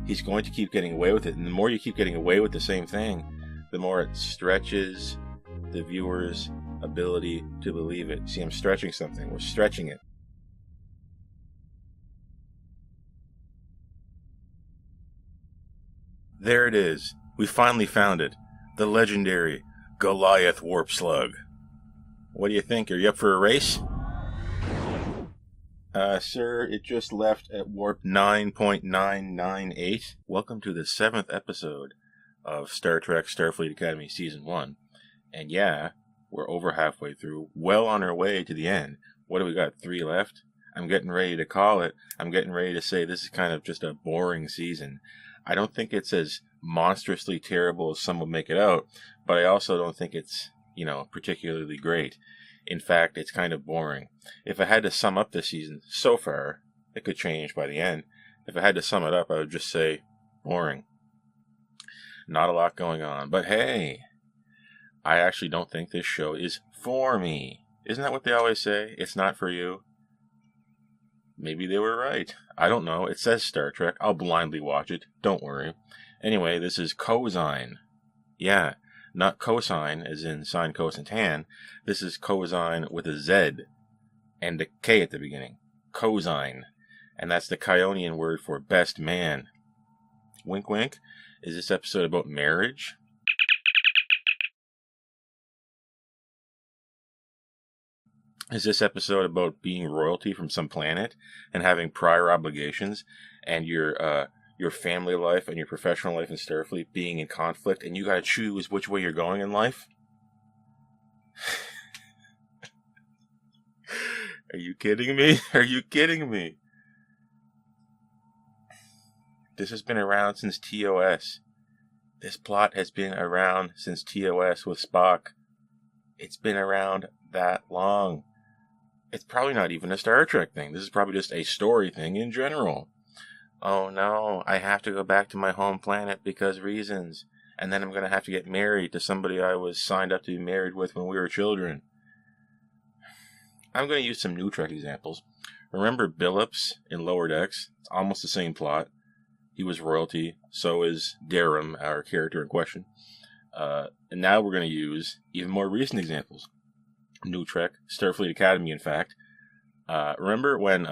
he's going to keep getting away with it. And the more you keep getting away with the same thing, the more it stretches the viewer's ability to believe it. See, I'm stretching something. We're stretching it. There it is. We finally found it. The legendary Goliath warp slug. What do you think? Are you up for a race? Sir, it just left at warp 9.998. Welcome to the 7th episode of Star Trek Starfleet Academy Season 1. And yeah, we're over halfway through, well on our way to the end. What do we got, 3 left? I'm getting ready to call it. I'm getting ready to say this is kind of just a boring season. I don't think it's as monstrously terrible as some would make it out, but I also don't think it's, particularly great. In fact, it's kind of boring. If I had to sum up this season so far, it could change by the end. If I had to sum it up, I would just say boring. Not a lot going on. But hey, I actually don't think this show is for me. Isn't that what they always say? It's not for you. Maybe they were right. I don't know. It says Star Trek. I'll blindly watch it. Don't worry. Anyway, this is Cosine. Yeah, not cosine as in sine, cosine, tan. This is Cosine with a Z and a K at the beginning. Cosine. And that's the Kionian word for best man. Wink, wink. Is this episode about marriage? Is this episode about being royalty from some planet and having prior obligations and your family life and your professional life in Starfleet being in conflict and you gotta choose which way you're going in life? Are you kidding me? Are you kidding me? This has been around since TOS. This plot has been around since TOS with Spock. It's been around that long. It's probably not even a Star Trek thing. This is probably just a story thing in general. Oh no, I have to go back to my home planet because reasons. And then I'm going to have to get married to somebody I was signed up to be married with when we were children. I'm going to use some new Trek examples. Remember Billups in Lower Decks? It's almost the same plot. He was royalty. So is Darem, our character in question. And now we're going to use even more recent examples. New Trek, Starfleet Academy, in fact. Remember when,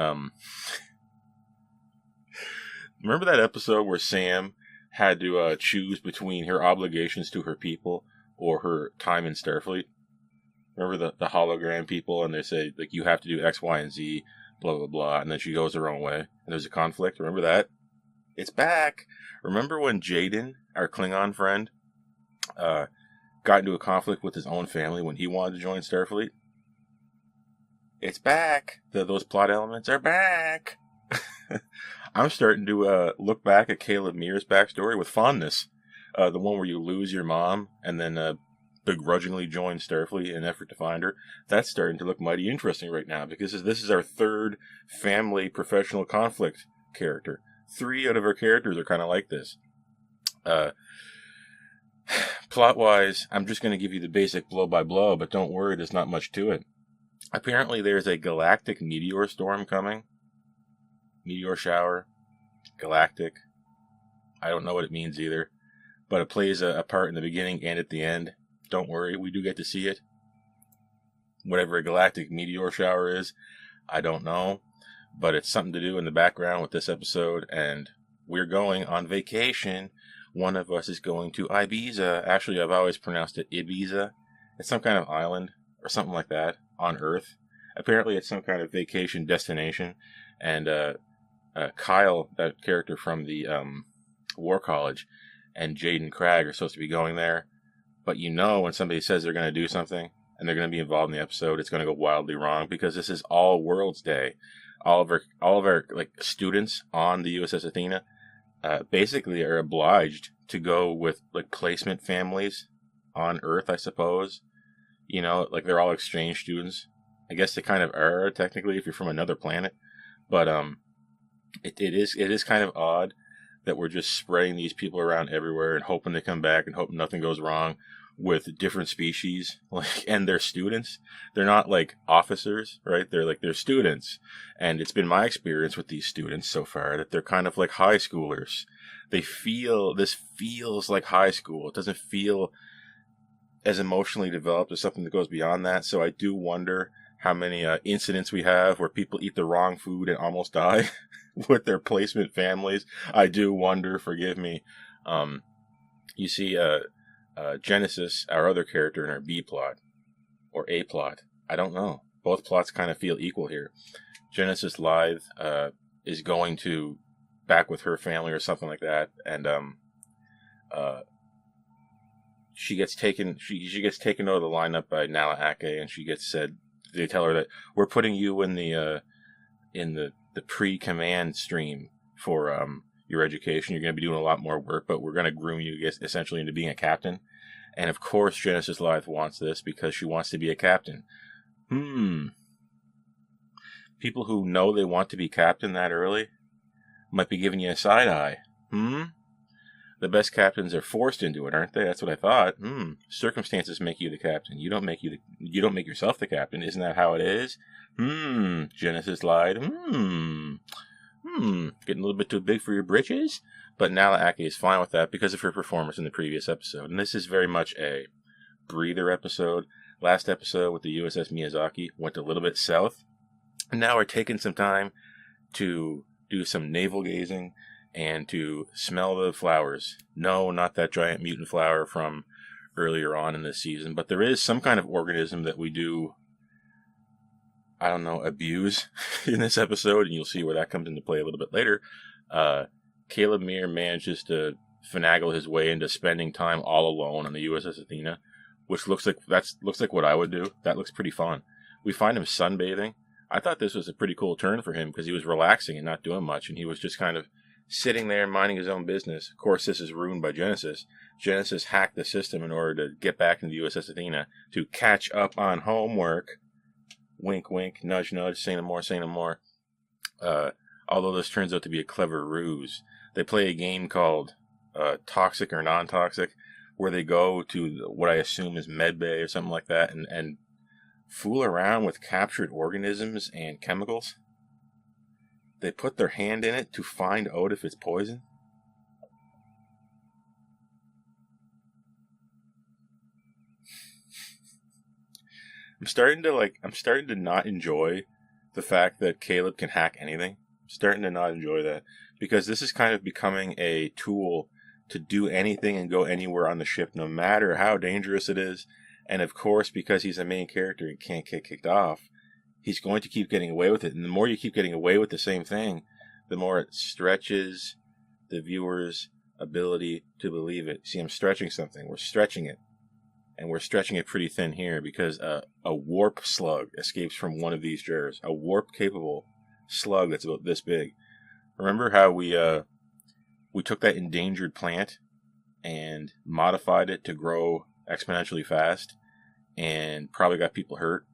remember that episode where Sam had to choose between her obligations to her people or her time in Starfleet? Remember the hologram people, and they say, like, you have to do X, Y, and Z, blah, blah, blah, and then she goes her own way, and there's a conflict. Remember that? It's back! Remember when Jaelynn, our Klingon friend, got into a conflict with his own family when he wanted to join Starfleet? It's back. Those plot elements are back. I'm starting to look back at Caleb Mears' backstory with fondness. The one where you lose your mom and then begrudgingly join Starfleet in an effort to find her. That's starting to look mighty interesting right now because this is our third family professional conflict character. 3 out of our characters are kind of like this. Plot-wise, I'm just going to give you the basic blow-by-blow, but don't worry, there's not much to it. Apparently, there's a galactic meteor storm coming. Meteor shower. Galactic. I don't know what it means either. But it plays a part in the beginning and at the end. Don't worry, we do get to see it. Whatever a galactic meteor shower is, I don't know. But it's something to do in the background with this episode, and we're going on vacation. One of us is going to Ibiza. Actually, I've always pronounced it Ibiza. It's some kind of island or something like that on Earth. Apparently, it's some kind of vacation destination. And Kyle, that character from the War College, and Jade and Kraag are supposed to be going there. But when somebody says they're going to do something and they're going to be involved in the episode, it's going to go wildly wrong because this is All Worlds Day. All of our students on the U.S.S. Athena basically are obliged to go with placement families on Earth, I suppose. They're all exchange students. I guess they kind of are technically if you're from another planet, but it is kind of odd that we're just spreading these people around everywhere and hoping they come back and hoping nothing goes wrong with different species, and they're students. They're not officers, right? They're students. And it's been my experience with these students so far that they're kind of like high schoolers. This feels like high school. It doesn't feel as emotionally developed as something that goes beyond that. So I do wonder how many incidents we have where people eat the wrong food and almost die with their placement families. I do wonder, forgive me. You see Genesis, our other character in our B plot, or A plot. I don't know. Both plots kind of feel equal here. Genesis Lythe is going to back with her family or something like that, and she gets taken. She gets taken out of the lineup by Nahla, and she gets said. They tell her that we're putting you in the pre-command stream for your education. You're going to be doing a lot more work, but we're going to groom you essentially into being a captain. And of course, Genesis Lythe wants this because she wants to be a captain. People who know they want to be captain that early might be giving you a side eye. The best captains are forced into it, aren't they? That's what I thought. Circumstances make you the captain. You don't make yourself the captain. Isn't that how it is? Genesis lied. Getting a little bit too big for your britches? But Nahla is fine with that because of her performance in the previous episode. And this is very much a breather episode. Last episode with the U.S.S. Miyazaki went a little bit south. And now we're taking some time to do some navel gazing and to smell the flowers. No, not that giant mutant flower from earlier on in this season, but there is some kind of organism that we do, I don't know, abuse in this episode, and you'll see where that comes into play a little bit later. Caleb Meir manages to finagle his way into spending time all alone on the U.S.S. Athena, which looks like what I would do. That looks pretty fun. We find him sunbathing. I thought this was a pretty cool turn for him because he was relaxing and not doing much, and he was just kind of sitting there minding his own business. Of course, this is ruined by Genesis. Genesis hacked the system in order to get back into the USS Athena to catch up on homework. Wink, wink, nudge, nudge, say no more, say no more. Although this turns out to be a clever ruse. They play a game called Toxic or Non-Toxic, where they go to what I assume is medbay or something like that, and fool around with captured organisms and chemicals. They put their hand in it to find out if it's poison. I'm starting to not enjoy the fact that Caleb can hack anything. I'm starting to not enjoy that because this is kind of becoming a tool to do anything and go anywhere on the ship, no matter how dangerous it is. And of course, because he's a main character and can't get kicked off, he's going to keep getting away with it. And the more you keep getting away with the same thing, the more it stretches the viewer's ability to believe it. See, I'm stretching something. We're stretching it. And we're stretching it pretty thin here because a warp slug escapes from one of these jars. A warp-capable slug that's about this big. Remember how we took that endangered plant and modified it to grow exponentially fast and probably got people hurt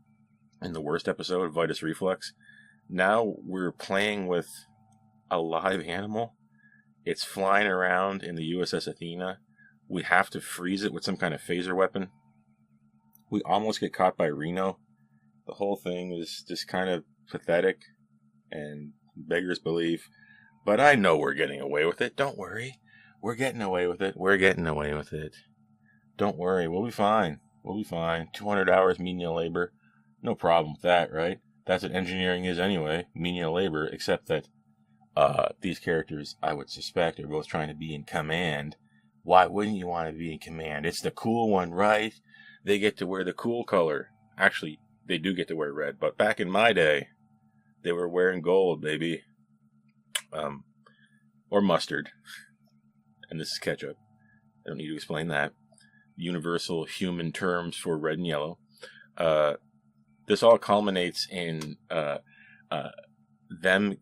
in the worst episode, Vitus Reflux? Now we're playing with a live animal. It's flying around in the USS Athena. We have to freeze it with some kind of phaser weapon. We almost get caught by Reno. The whole thing is just kind of pathetic and beggars belief. But I know we're getting away with it. Don't worry. We're getting away with it. We're getting away with it. Don't worry. We'll be fine. We'll be fine. 200 hours menial labor. No problem with that, right? That's what engineering is anyway. Menial labor, except that these characters, I would suspect, are both trying to be in command. Why wouldn't you want to be in command? It's the cool one, right? They get to wear the cool color. Actually, they do get to wear red, but back in my day, they were wearing gold, baby. Or mustard. And this is ketchup. I don't need to explain that. Universal human terms for red and yellow. This all culminates in them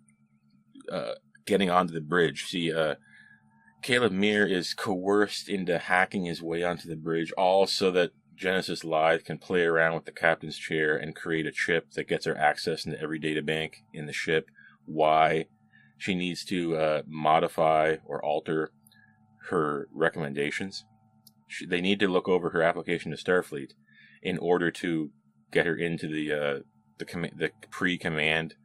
getting onto the bridge. See, Caleb Meir is coerced into hacking his way onto the bridge, all so that Genesis Lythe can play around with the captain's chair and create a chip that gets her access into every data bank in the ship. Why? She needs to modify or alter her recommendations. They need to look over her application to Starfleet in order to get her into the pre-command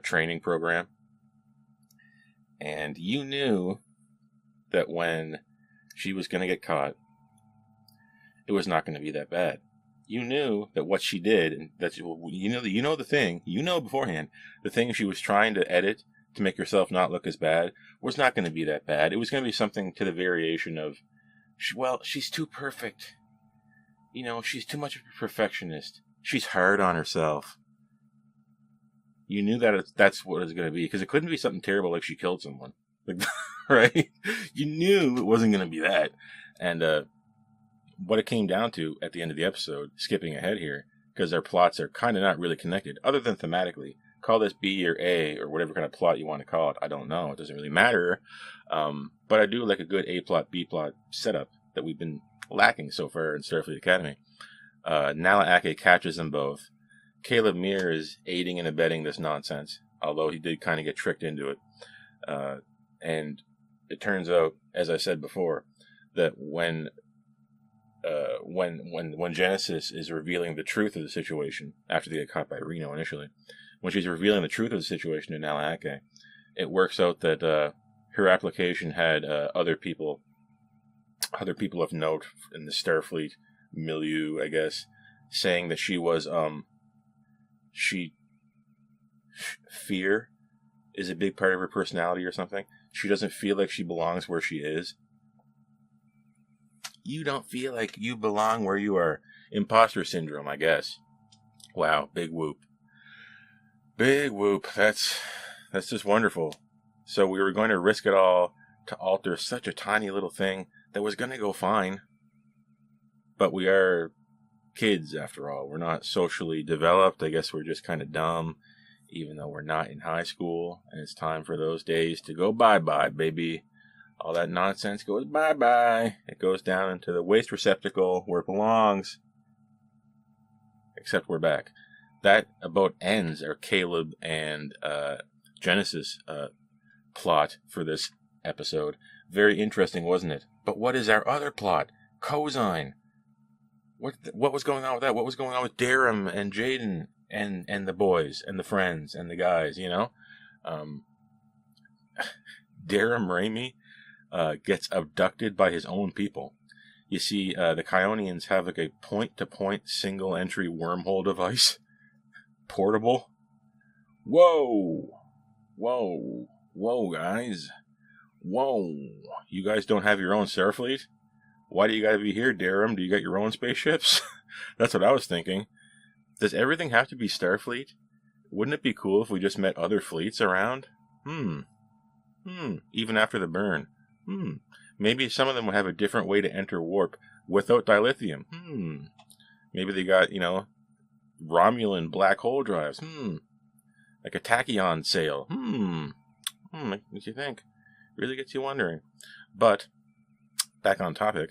training program. And you knew that when she was going to get caught, it was not going to be that bad. You knew that what she did, and that you know beforehand, the thing she was trying to edit to make herself not look as bad was not going to be that bad. It was going to be something to the variation of, well, she's too perfect. You know, she's too much of a perfectionist. She's hard on herself. You knew that that's what it was going to be, because it couldn't be something terrible like she killed someone. Like, right? You knew it wasn't going to be that. And what it came down to at the end of the episode, skipping ahead here, because their plots are kind of not really connected, other than thematically. Call this B or A, or whatever kind of plot you want to call it. I don't know. It doesn't really matter. But I do like a good A plot, B plot setup that we've been lacking so far in Starfleet Academy. Nahla Ake catches them both. Caleb Meir is aiding and abetting this nonsense, although he did kind of get tricked into it. And it turns out, as I said before, that when Genesis is revealing the truth of the situation, after they get caught by Reno initially, when she's revealing the truth of the situation to Nahla Ake, it works out that her application had other people of note in the Starfleet milieu, I guess, saying that she was fear is a big part of her personality or something. She doesn't feel like she belongs where she is. You don't feel like you belong where you are. Imposter syndrome, I guess. Wow, big whoop. Big whoop. That's just wonderful. So we were going to risk it all to alter such a tiny little thing that was going to go fine. But we are kids, after all. We're not socially developed. I guess we're just kind of dumb, even though we're not in high school. And it's time for those days to go bye-bye, baby. All that nonsense goes bye-bye. It goes down into the waste receptacle where it belongs. Except we're back. That about ends our Caleb and Genesis plot for this episode. Very interesting, wasn't it? But what is our other plot? Cosine. What was going on with that? What was going on with Darem and Jaelynn and the boys and the friends and the guys, you know? Darem Reymi gets abducted by his own people. You see, the Kionians have like a point-to-point single-entry wormhole device. Portable. Whoa, guys. Whoa. You guys don't have your own Starfleet? Why do you gotta be here, Darem? Do you got your own spaceships? That's what I was thinking. Does everything have to be Starfleet? Wouldn't it be cool if we just met other fleets around? Even after the burn. Maybe some of them would have a different way to enter warp without dilithium. Maybe they got, Romulan black hole drives. Like a tachyon sail. Makes you think. Really gets you wondering. But, back on topic,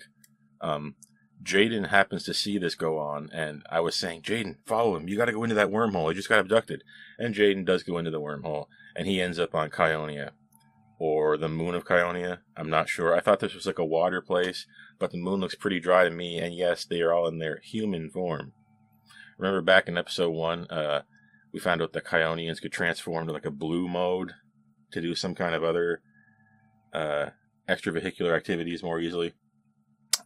Jaelynn happens to see this go on, and I was saying, Jaelynn, follow him. You gotta go into that wormhole. He just got abducted. And Jaelynn does go into the wormhole, and he ends up on Kionia. Or the moon of Kionia. I'm not sure. I thought this was like a water place, but the moon looks pretty dry to me, and yes, they are all in their human form. Remember back in episode 1, we found out the Kionians could transform to like a blue mode to do some kind of other extravehicular activities more easily.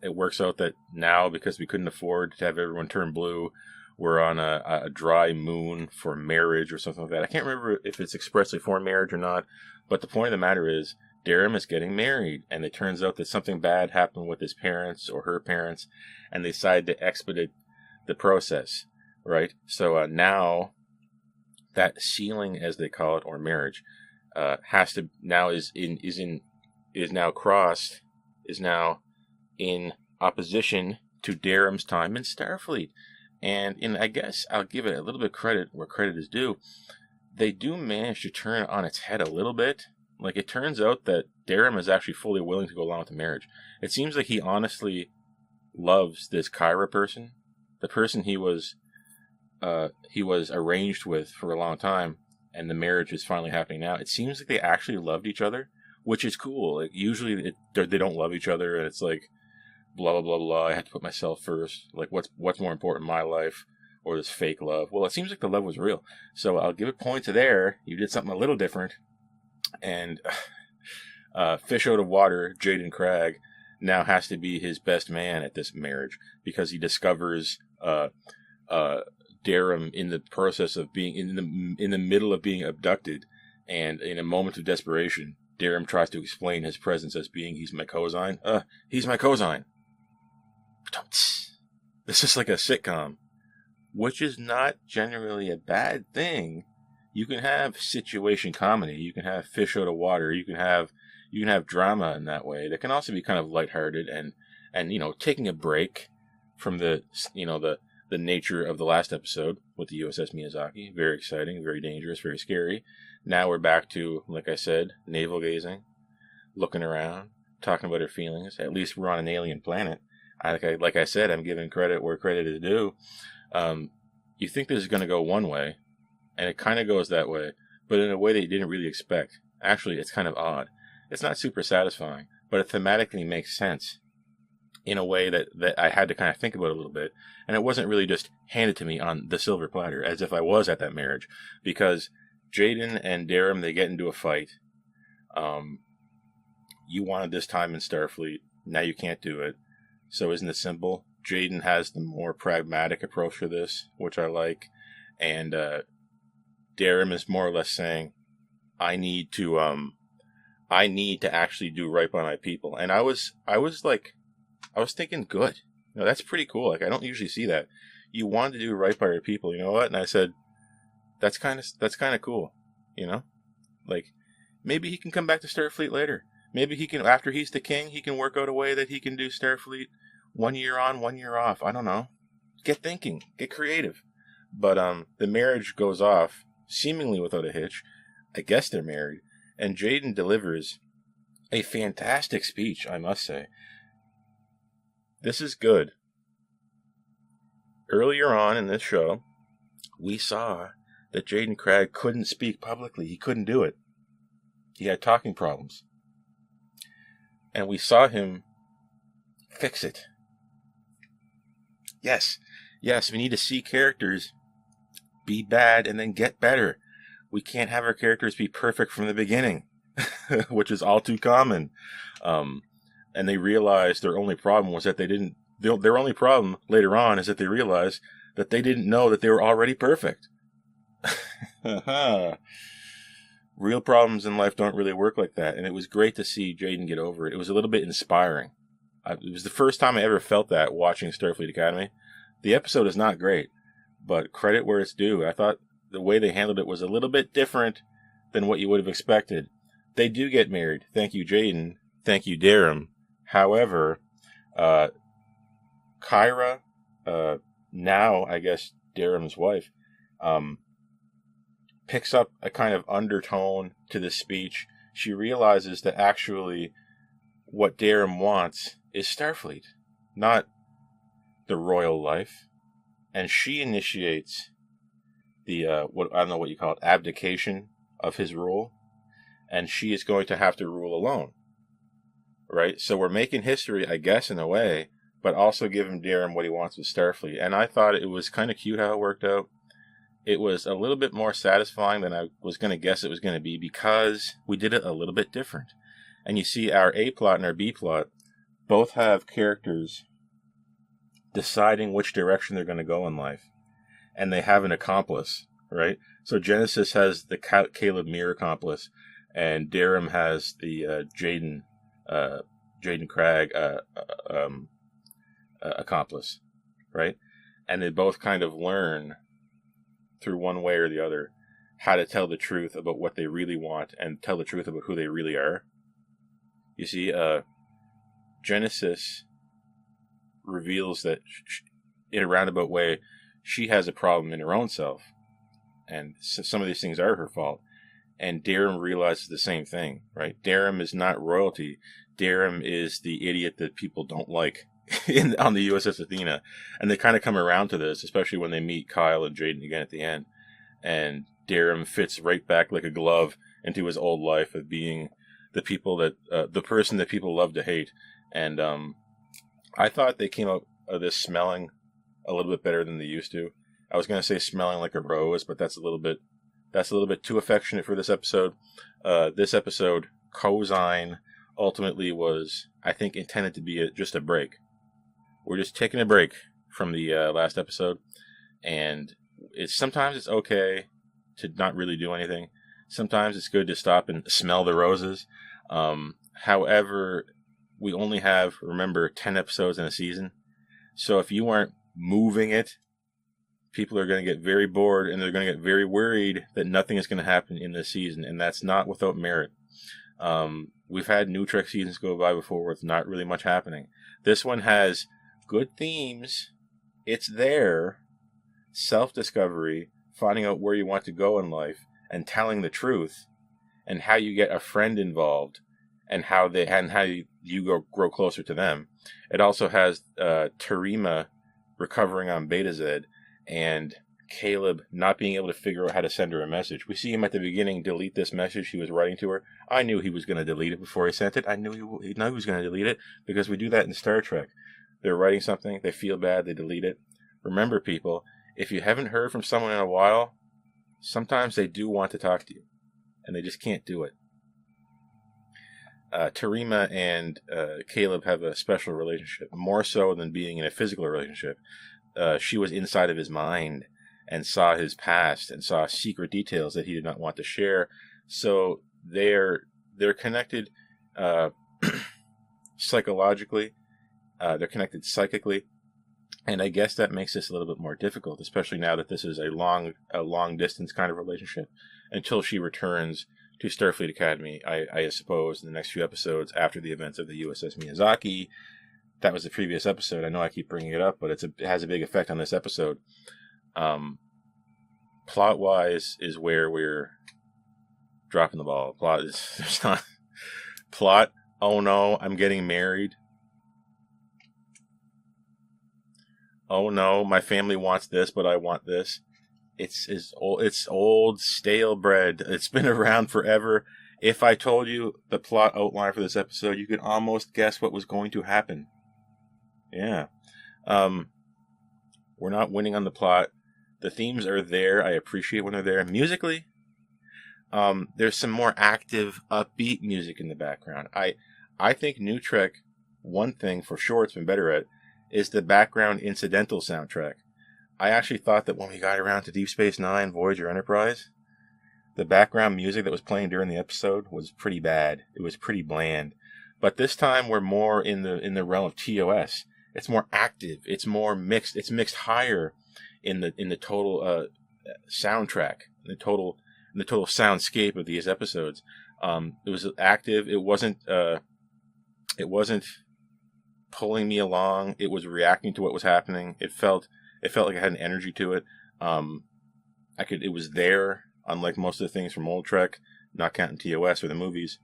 It works out that now, because we couldn't afford to have everyone turn blue, we're on a dry moon for marriage or something like that. I can't remember if it's expressly for marriage or not, but the point of the matter is, Darem is getting married, and it turns out that something bad happened with his parents or her parents, and they decide to expedite the process, right? So now, that sealing, as they call it, or marriage, is now in opposition to Darem's time in Starfleet. And I guess I'll give it a little bit of credit where credit is due. They do manage to turn it on its head a little bit. Like, it turns out that Darem is actually fully willing to go along with the marriage. It seems like he honestly loves this Kyra person. The person he was arranged with for a long time, and the marriage is finally happening now. It seems like they actually loved each other, which is cool. Like, usually they don't love each other, and it's like, blah, blah, blah, blah, I have to put myself first. Like, what's more important in my life? Or this fake love. Well, it seems like the love was real. So I'll give it points there. You did something a little different. And fish out of water, Jaelynn Kraag, now has to be his best man at this marriage because he discovers Darem in the process of being in the middle of being abducted, and in a moment of desperation, Darem tries to explain his presence as being he's my cosine. He's my cosine. This is like a sitcom, which is not generally a bad thing. You can have situation comedy. You can have fish out of water. You can have drama in that way. That can also be kind of lighthearted and taking a break from the nature of the last episode with the U.S.S. Miyazaki. Very exciting, very dangerous, very scary. Now we're back to, like I said, navel gazing, looking around, talking about her feelings. At least we're on an alien planet. Like I said, I'm giving credit where credit is due. You think this is going to go one way, and it kind of goes that way, but in a way that you didn't really expect. Actually, it's kind of odd. It's not super satisfying, but it thematically makes sense in a way that I had to kind of think about a little bit. And it wasn't really just handed to me on the silver platter, as if I was at that marriage. Because Jaelynn and Darem, they get into a fight. You wanted this time in Starfleet. Now you can't do it. So isn't it simple? Jaelynn has the more pragmatic approach to this, which I like. And Darem is more or less saying, I need to actually do right by my people. And I was thinking, good. That's pretty cool. Like, I don't usually see that. You want to do right by your people, you know what? And I said, that's kind of cool, Like, maybe he can come back to Starfleet later. Maybe he can, after he's the king, he can work out a way that he can do Starfleet 1 year on, 1 year off. I don't know. Get thinking. Get creative. But the marriage goes off, seemingly without a hitch. I guess they're married. And Jaelynn delivers a fantastic speech, I must say. This is good. Earlier on in this show, we saw that Jaelynn Kraag couldn't speak publicly. He couldn't do it. He had talking problems. And we saw him fix it. Yes, we need to see characters be bad and then get better. We can't have our characters be perfect from the beginning, which is all too common. And they realized their only problem was that their only problem later on is that they realized that they didn't know that they were already perfect. Real problems in life don't really work like that. And it was great to see Jaelynn get over it. It was a little bit inspiring. It was the first time I ever felt that watching Starfleet Academy. The episode is not great, but credit where it's due. I thought the way they handled it was a little bit different than what you would have expected. They do get married. Thank you, Jaelynn. Thank you, Darem. However, Kyra, now I guess Darem's wife, picks up a kind of undertone to this speech. She realizes that actually what Darem wants is Starfleet, not the royal life. And she initiates the, what I don't know what you call it, abdication of his rule. And she is going to have to rule alone. Right? So we're making history, I guess, in a way, but also giving Darem what he wants with Starfleet. And I thought it was kind of cute how it worked out. It was a little bit more satisfying than I was going to guess it was going to be because we did it a little bit different. And you see our A plot and our B plot both have characters deciding which direction they're going to go in life. And they have an accomplice, right? So Genesis has the Caleb Mir accomplice, and Darem has the Jaelynn Kraag accomplice, right? And they both kind of learn through one way or the other how to tell the truth about what they really want and tell the truth about who they really are. You see, Genesis reveals that in a roundabout way, she has a problem in her own self. And so some of these things are her fault. And Darem realizes the same thing, right? Darem is not royalty. Darem is the idiot that people don't like on the U.S.S. Athena. And they kind of come around to this, especially when they meet Kyle and Jaelynn again at the end. And Darem fits right back like a glove into his old life of being the people that, the person that people love to hate. And I thought they came out of this smelling a little bit better than they used to. I was going to say smelling like a rose, but that's a little bit too affectionate for this episode. This episode cosine ultimately was, I think, intended to be just a break. We're just taking a break from the last episode, and sometimes it's okay to not really do anything. Sometimes it's good to stop and smell the roses. However, we only have, remember, 10 episodes in a season. So if you aren't moving it, people are going to get very bored, and they're going to get very worried that nothing is going to happen in this season, and that's not without merit. We've had New Trek seasons go by before with not really much happening. This one has good themes. It's there. Self-discovery, finding out where you want to go in life, and telling the truth, and how you get a friend involved, and how you grow closer to them. It also has Terima recovering on Beta Z, and Caleb not being able to figure out how to send her a message. We see him at the beginning delete this message he was writing to her. I knew he was going to delete it before he sent it. I knew he was going to delete it, because we do that in Star Trek. They're writing something, they feel bad, they delete it. Remember, people, if you haven't heard from someone in a while, sometimes they do want to talk to you, and they just can't do it. Terima and Caleb have a special relationship, more so than being in a physical relationship. She was inside of his mind and saw his past and saw secret details that he did not want to share. So they're connected psychologically. They're connected psychically. And I guess that makes this a little bit more difficult, especially now that this is a long distance kind of relationship, until she returns to Starfleet Academy, I suppose, in the next few episodes after the events of the U.S.S. Miyazaki. That was the previous episode. I know I keep bringing it up, but it has a big effect on this episode. Plot-wise is where we're dropping the ball. There's not plot. Oh no, I'm getting married. Oh no, my family wants this, but I want this. It's old, stale bread. It's been around forever. If I told you the plot outline for this episode, you could almost guess what was going to happen. Yeah. We're not winning on the plot. The themes are there. I appreciate when they're there. Musically, there's some more active, upbeat music in the background. I think New Trek, one thing for sure it's been better at, is the background incidental soundtrack. I actually thought that when we got around to Deep Space Nine, Voyager, Enterprise, the background music that was playing during the episode was pretty bad. It was pretty bland. But this time we're more in the realm of TOS. It's more active. It's more mixed. It's mixed higher in the total soundtrack, in the total soundscape of these episodes. It was active. It wasn't pulling me along. It was reacting to what was happening. It felt like it had an energy to it. It was there, unlike most of the things from old Trek, not counting TOS or the movies.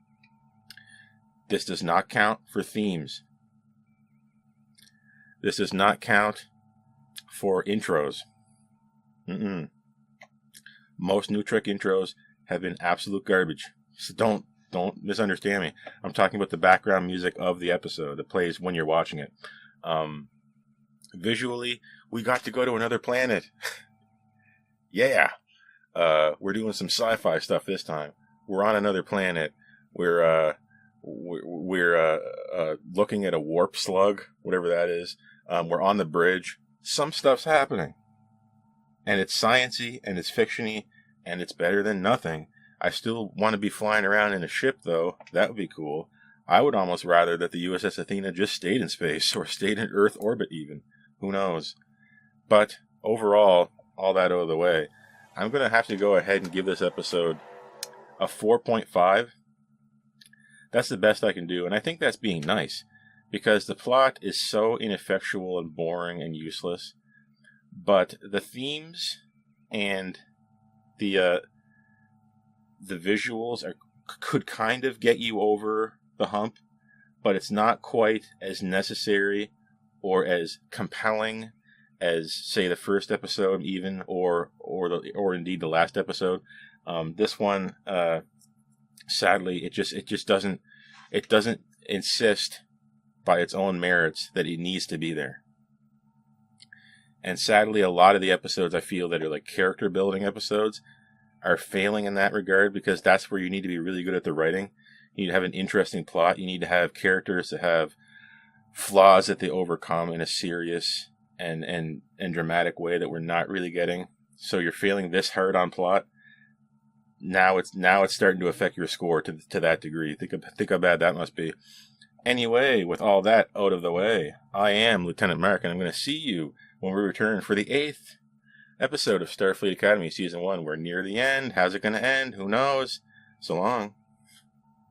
This does not count for themes. This does not count for intros. Most New Trek intros have been absolute garbage. So don't misunderstand me. I'm talking about the background music of the episode that plays when you're watching it. Visually, we got to go to another planet. Yeah. We're doing some sci-fi stuff this time. We're on another planet. We're looking at a warp slug, whatever that is. We're on the bridge. Some stuff's happening. And it's science-y, and it's fiction-y, and it's better than nothing. I still want to be flying around in a ship, though. That would be cool. I would almost rather that the U.S.S. Athena just stayed in space, or stayed in Earth orbit even. Who knows? But overall, all that out of the way, I'm going to have to go ahead and give this episode a 4.5. That's the best I can do, and I think that's being nice, because the plot is so ineffectual and boring and useless, but the themes and the visuals could kind of get you over the hump, but it's not quite as necessary or as compelling as, say, the first episode, even, or indeed the last episode. This one, sadly, it just doesn't insist by its own merits that it needs to be there. And sadly, a lot of the episodes I feel that are like character building episodes are failing in that regard, because that's where you need to be really good at the writing. You need to have an interesting plot. You need to have characters that have flaws that they overcome in a serious and dramatic way that we're not really getting. So you're feeling this hard on plot. Now it's starting to affect your score to that degree. Think how bad that must be. Anyway, with all that out of the way, I am Lieutenant Mark, and I'm going to see you when we return for the 8th episode of Starfleet Academy Season 1. We're near the end. How's it going to end? Who knows? So long.